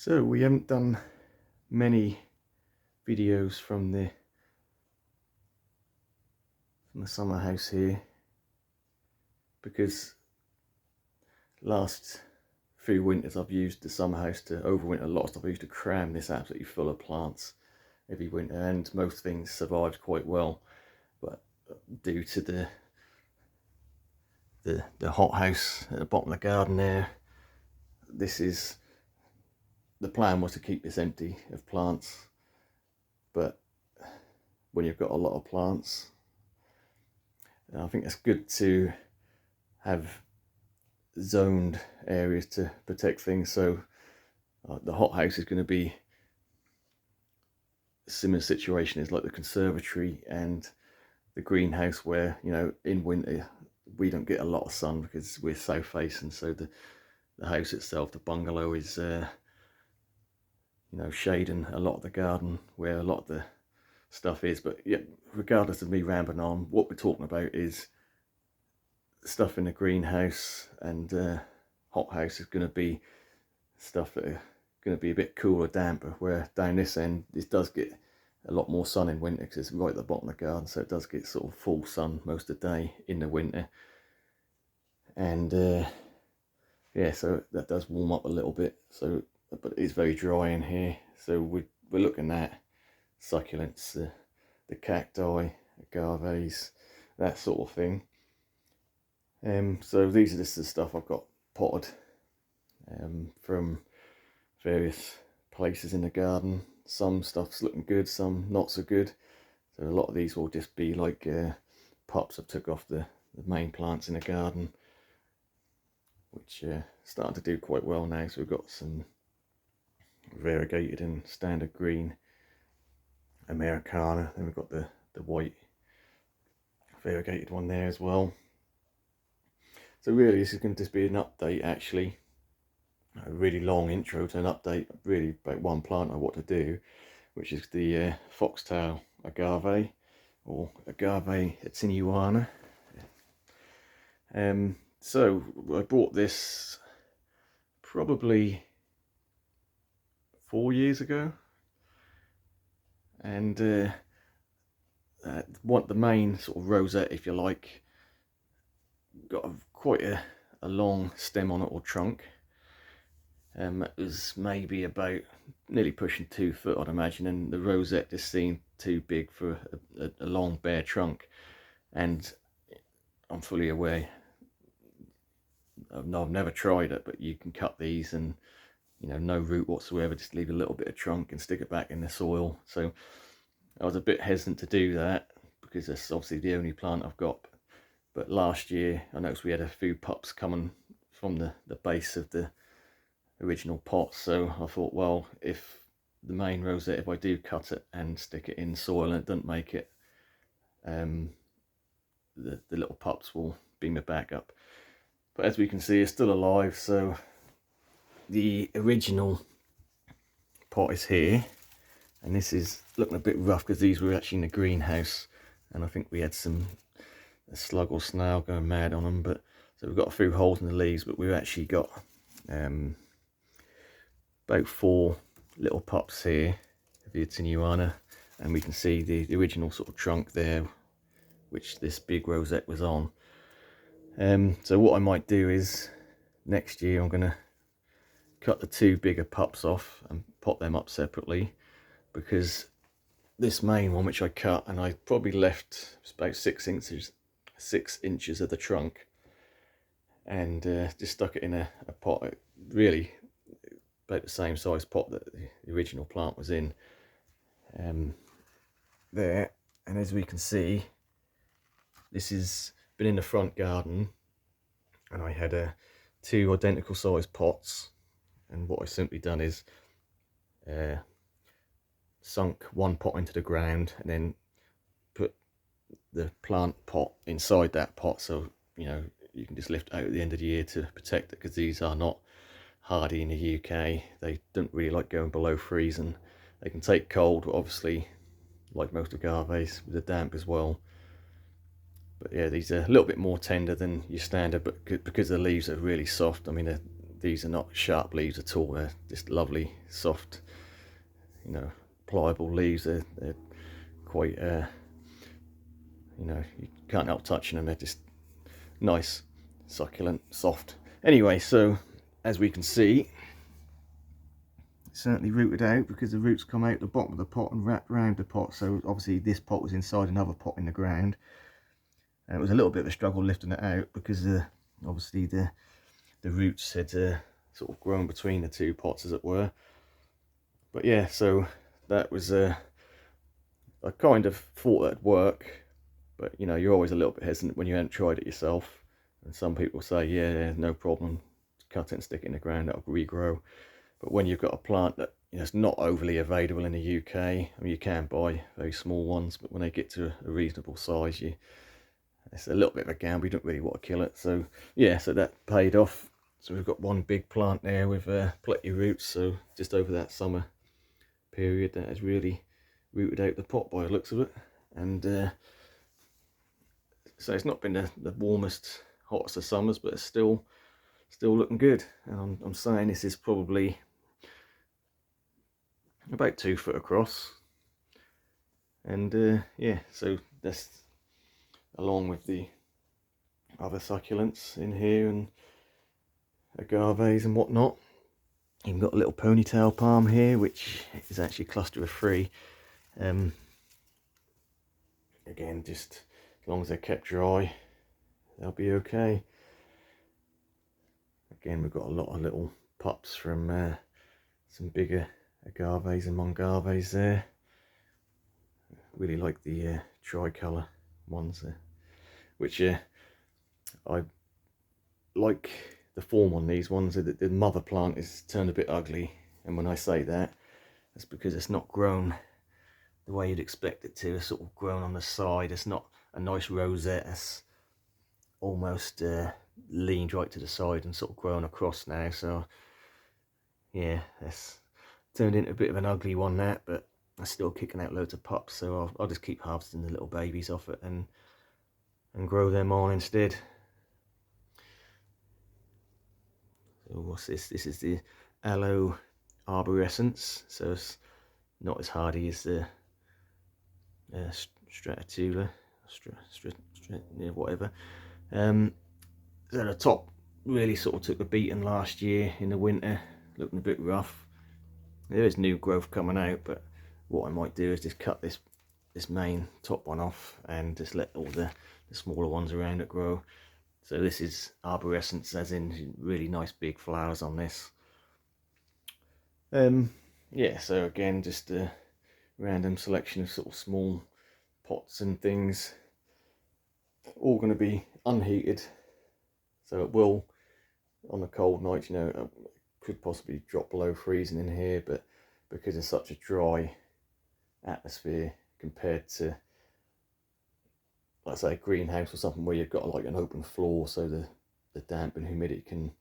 So we haven't done many videos from the summer house here because last few winters I've used the summer house to overwinter a lot of stuff. I used to cram this absolutely full of plants every winter, and most things survived quite well. But due to the hot house at the bottom of the garden there, the plan was to keep this empty of plants. But when you've got a lot of plants, I think it's good to have zoned areas to protect things. So the hothouse is going to be a similar situation as like the conservatory and the greenhouse, where in winter we don't get a lot of sun because we're south facing. So the house itself, the bungalow, is shading a lot of the garden where a lot of the stuff is. But yeah, regardless of me rambling on, what we're talking about is stuff in the greenhouse, and hothouse is going to be stuff that are going to be a bit cooler, damper, where down this end it does get a lot more sun in winter because it's right at the bottom of the garden, so it does get sort of full sun most of the day in the winter. And yeah, so that does warm up a little bit, so but it is very dry in here. So we're looking at succulents, the cacti, agaves, that sort of thing. So these are just the stuff I've got potted from various places in the garden. Some stuff's looking good, some not so good. So a lot of these will just be like pops I took off the main plants in the garden, which starting to do quite well now. So we've got some variegated and standard green Americana, then we've got the white variegated one there as well. So really this is going to just be an update, actually a really long intro to an update really about one plant I want to do, which is the foxtail agave, or Agave Attenuata. So I bought this probably 4 years ago, and what the main sort of rosette, if you like, got quite a long stem on it, or trunk. It was maybe about nearly pushing 2 foot, I'd imagine, and the rosette just seemed too big for a long bare trunk. And I'm fully aware, I've never tried it, but you can cut these and no root whatsoever, just leave a little bit of trunk and stick it back in the soil. So I was a bit hesitant to do that because that's obviously the only plant I've got. But last year I noticed we had a few pups coming from the base of the original pot, so I thought, well, if the main rosette, if I do cut it and stick it in soil and it doesn't make it, the little pups will be my backup. But as we can see, it's still alive. So the original pot is here, and this is looking a bit rough because these were actually in the greenhouse, and I think we had a slug or snail going mad on them. But so we've got a few holes in the leaves, but we've actually got about 4 little pups here of the Attenuata, and we can see the original sort of trunk there, which this big rosette was on. So what I might do is next year I'm going to cut the 2 bigger pups off and pot them up separately, because this main one, which I cut, and I probably left about 6 inches of the trunk, and just stuck it in a pot, really about the same size pot that the original plant was in, there. And as we can see, this has been in the front garden, and I had 2 identical sized pots, and what I've simply done is sunk one pot into the ground and then put the plant pot inside that pot, so you can just lift it out at the end of the year to protect it, because these are not hardy in the UK. They don't really like going below freezing. They can take cold, but obviously, like most agaves, with the damp as well. But yeah, these are a little bit more tender than your standard, but because the leaves are really soft, I mean, these are not sharp leaves at all. They're just lovely, soft, you know, pliable leaves. They're quite, you know, you can't help touching them. They're just nice, succulent, soft. Anyway, so as we can see, it's certainly rooted out because the roots come out the bottom of the pot and wrap around the pot. So obviously this pot was inside another pot in the ground, and it was a little bit of a struggle lifting it out because obviously the roots had sort of grown between the two pots, as it were. But yeah, so that was I kind of thought that'd work, but you know, you're always a little bit hesitant when you haven't tried it yourself. And some people say, yeah, no problem, cut it and stick it in the ground, that'll regrow. But when you've got a plant that, you know, it's not overly available in the UK, I mean, you can buy very small ones, but when they get to a reasonable size, it's a little bit of a gamble. You don't really want to kill it. So yeah, so that paid off. So we've got one big plant there with plenty of roots. So just over that summer period, that has really rooted out the pot by the looks of it. And so it's not been the warmest, hottest of summers, but it's still looking good. And I'm saying this is probably about 2 foot across. And yeah, so that's along with the other succulents in here and agaves and whatnot. You've got a little ponytail palm here, which is actually a cluster of 3. Again, just as long as they're kept dry, they'll be okay. Again, we've got a lot of little pups from some bigger agaves and mongaves there. Really like the tricolour ones there, which I like the form on these ones. The mother plant is turned a bit ugly, and when I say that, that's because it's not grown the way you'd expect it to. It's sort of grown on the side. It's not a nice rosette. It's almost leaned right to the side and sort of grown across now. So yeah, it's turned into a bit of an ugly one, that, but it's still kicking out loads of pups. So I'll just keep harvesting the little babies off it and grow them on instead. So what's this? This is the aloe arborescens. So it's not as hardy as the Stratula, yeah, whatever. So the top really sort of took a beating last year in the winter, looking a bit rough. There is new growth coming out, but what I might do is just cut this main top one off and just let all the smaller ones around it grow. So this is arborescence, as in really nice big flowers on this. Yeah, so again, just a random selection of sort of small pots and things, all going to be unheated, so it will, on a cold night, you know, it could possibly drop below freezing in here, but because it's such a dry atmosphere compared to, like say, a greenhouse or something where you've got like an open floor, so the damp and humidity can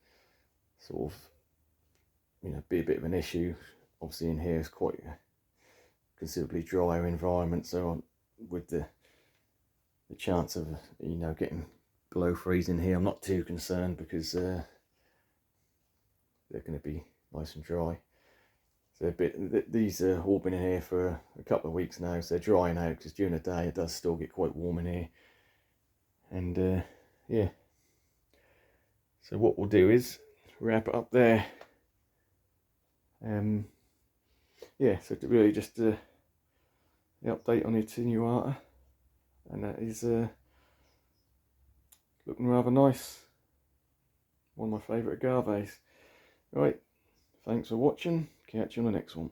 sort of, you know, be a bit of an issue. Obviously in here is quite a considerably drier environment, so with the chance of, you know, getting below freezing here, I'm not too concerned because they're going to be nice and dry. So these have all been in here for a couple of weeks now, so they're drying out, because during the day it does still get quite warm in here. And yeah, so what we'll do is wrap it up there. Yeah, so to really just the update on the Attenuata, and that is looking rather nice. One of my favourite agaves. Right, thanks for watching. Catch you on the next one.